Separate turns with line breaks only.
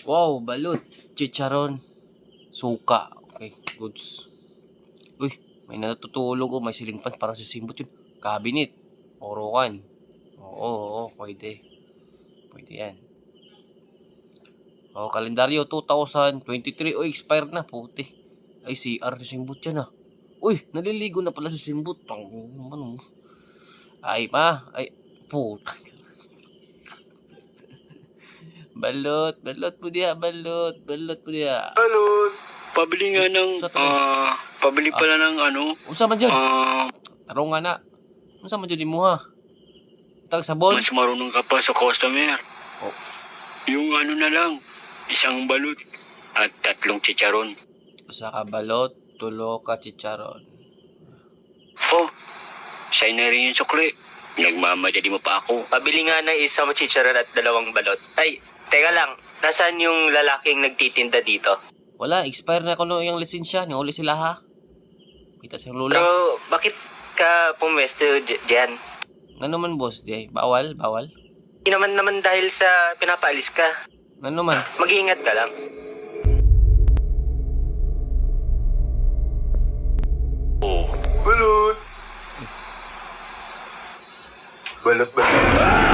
Wow, balot. Chicharon. Suka. Okay, goods. Uy, may natutulog ko. May siling pan para sa simbot yun. Cabinet. Orokan. Oo, pwede. Pwede yan. Oh, kalendaryo 2023. Uy, expired na. Puti. Ay, CR sa simbot yan ah. Uy, naliligo na pala sa simbot. Ano? Ay, ay, puta. Balot mo diya, balot mo diya.
Balot! Pabili nga ng, pabili pala ng
Unsa man dyan? Tarong nga na. Unsa man dyan mo ha? Tag sabon?
mas marunong ka pa sa customer.
Oh.
Yung na lang, isang balot at 3 chicharon.
Usa ka balot, 2 ka chicharon.
Oh, sa'yo na rin yung sukli. Nagmamadali mo pa ako.
Pabili nga ng isang chicharon at 2 balot. Ay, teka lang. Nasaan yung lalaking nagtitinda dito?
Wala, expire na ko no yung lisensya. Nihuli sila ha. Kita sa lula.
Pero bakit ka pumwesto diyan?
Ano man boss, di bawal.
Hindi naman dahil sa pinapaalis ka.
Ano man.
Mag-iingat ka lang.
Balot! Balot.